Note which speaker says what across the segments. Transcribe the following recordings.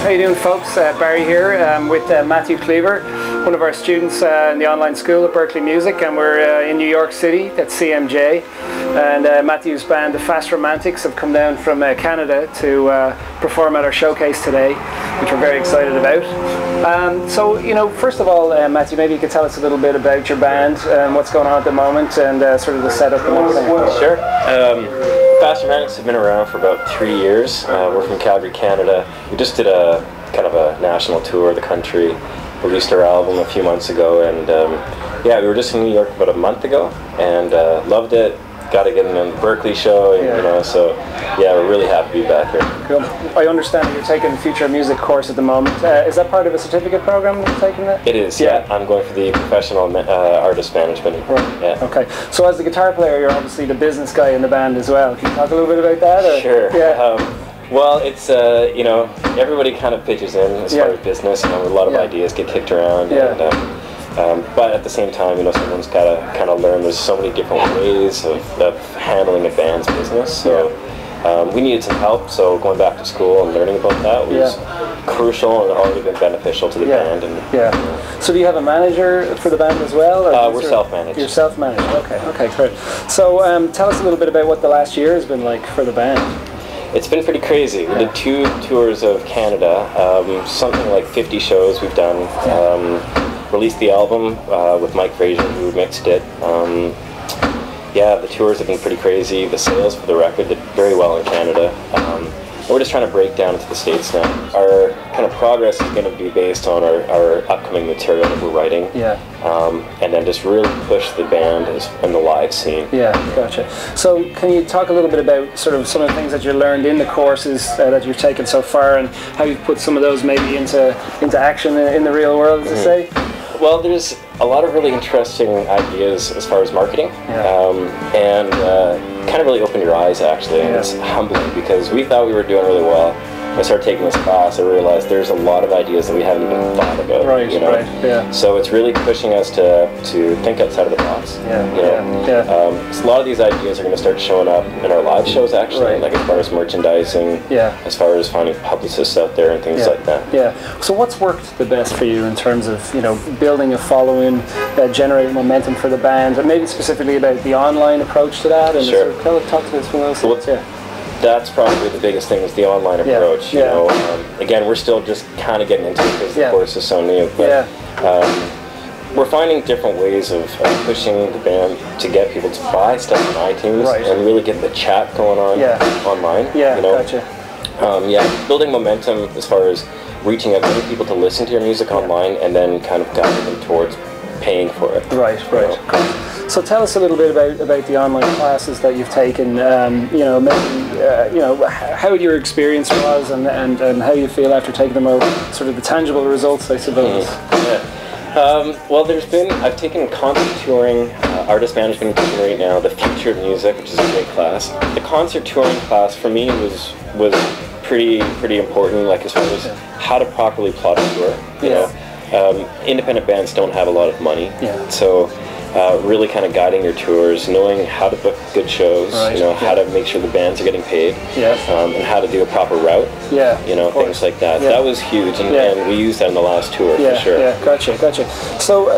Speaker 1: How you doing, folks? Barry here with Matthew Kliewer, one of our students in the online school at Berklee Music, and we're in New York City at CMJ. And Matthew's band, the Fast Romantics, have come down from Canada to perform at our showcase today, which we're very excited about. So, you know, first of all, Matthew, maybe you could tell us a little bit about your band, what's going on at the moment, and sort of the setup and everything.
Speaker 2: Sure. Fast Romantics have been around for about 3 years. We're from Calgary, Canada. We just did a kind of a national tour of the country, released our album a few months ago, and yeah, we were just in New York about a month ago, and loved it. Got to get in on the Berklee show, and, you know, so yeah, we're really happy to be back here.
Speaker 1: Cool. I understand that you're taking a future music course at the moment. Is that part of a certificate program you're taking that?
Speaker 2: It is, yeah. I'm going for the professional artist management.
Speaker 1: Right.
Speaker 2: Yeah.
Speaker 1: Okay. So as the guitar player, you're obviously the business guy in the band as well. Can you talk a little bit about that? Or?
Speaker 2: Sure.
Speaker 1: Yeah.
Speaker 2: Well, it's, you know, everybody kind of pitches in as far as business, and a lot of ideas get kicked around.
Speaker 1: Yeah.
Speaker 2: And, but at the same time, you know, someone's got to kind of learn there's so many different ways of handling a band's business. So we needed some help, so going back to school and learning about that was crucial and already been beneficial to the band. And,
Speaker 1: So do you have a manager for the band as well? Or
Speaker 2: we're self-managed.
Speaker 1: You're self-managed, okay. Okay, great. So tell us a little bit about what the last year has been like for the band.
Speaker 2: It's been pretty crazy. We did 2 tours of Canada, something like 50 shows we've done. Released the album with Mike Frazier, who mixed it. Yeah, the tours have been pretty crazy. The sales for the record did very well in Canada. And we're just trying to break down into the States now. Our kind of progress is going to be based on our upcoming material that we're writing. And then just really push the band in the live scene.
Speaker 1: Yeah, gotcha. So can you talk a little bit about sort of some of the things that you learned in the courses that you've taken so far, and how you've put some of those maybe into action in the real world, as they say?
Speaker 2: Well, there's a lot of really interesting ideas as far as marketing, and kind of really opened your eyes, actually, and it's humbling because we thought we were doing really well. When I started taking this class, I realized there's a lot of ideas that we haven't even thought about. You know? So it's really pushing us to think outside of the box. So a lot of these ideas are going to start showing up in our live shows, actually, like as far as merchandising, as far as finding publicists out there and things like that.
Speaker 1: So what's worked the best for you in terms of, you know, building a following, generating momentum for the band, and maybe specifically about the online approach to that? And sort of talk to us from those things.
Speaker 2: That's probably the biggest thing, is the online approach. You know, again, we're still just kind of getting into it because the course is so new. But we're finding different ways of pushing the band to get people to buy stuff on iTunes and really get the chat going on online. You know? Building momentum as far as reaching out to people to listen to your music online, and then kind of guiding them towards paying for it.
Speaker 1: So tell us a little bit about the online classes that you've taken. You know, maybe you know, how your experience was, and how you feel after taking them, or sort of the tangible results, I suppose.
Speaker 2: Well, I've taken concert touring, artist management right now, the future of music, which is a great class. The concert touring class for me was pretty important, like as far as how to properly plot a tour. You know, independent bands don't have a lot of money, so really kind of guiding your tours, knowing how to book good shows, you know, how to make sure the bands are getting paid, and how to do a proper route, you know, things like that. That was huge, and we used that in the last tour for sure. Gotcha. So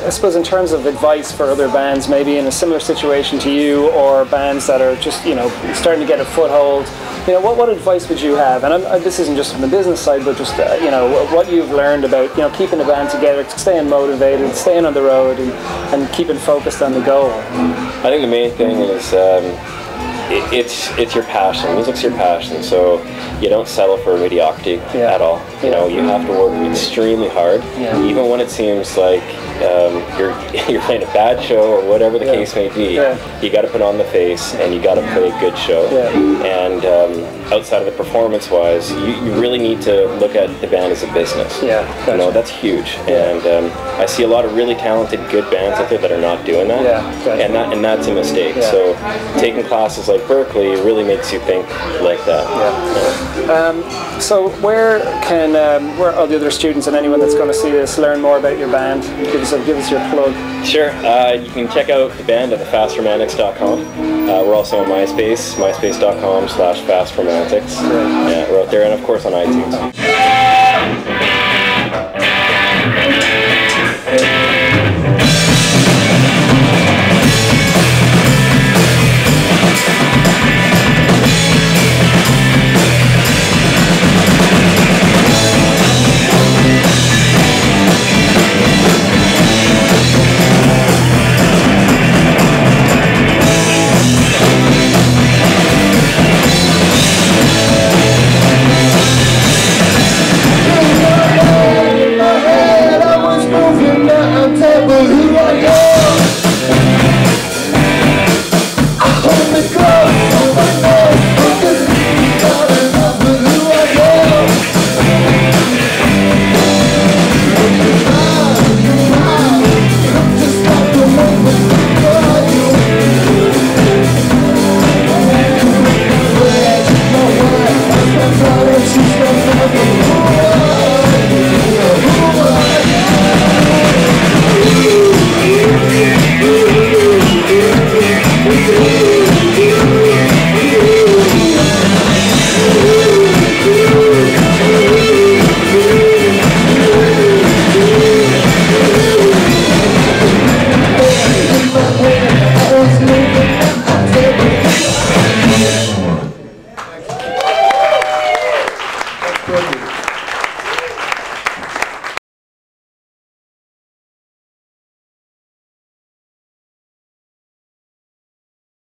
Speaker 2: I suppose in terms of advice for other bands, maybe in a similar situation to you, or bands that are just, you know, starting to get a foothold, you know, what advice would you have? And this isn't just from the business side, but just you know, what you've learned about, you know, keeping the band together, staying motivated, staying on the road, and keeping focused on the goal. I think the main thing is it's your passion. Music's your passion, so you don't settle for mediocrity at all. You know, you have to work extremely hard, even when it seems like you're playing a bad show or whatever the case may be. You got to put on the face, and you got to play a good show. And outside of the performance-wise, you really need to look at the band as a business. You know, that's huge. And I see a lot of really talented, good bands out there that are not doing that, and that's a mistake. So taking classes classes like Berklee really makes you think like that.
Speaker 1: Yeah. So where can where all the other students and anyone that's going to see this learn more about your band? Give us your plug.
Speaker 2: Sure. You can check out the band at thefastromantics.com. We're also on MySpace, myspace.com/fastromantics. Yeah, we're out there, and of course on iTunes.
Speaker 3: Yeah.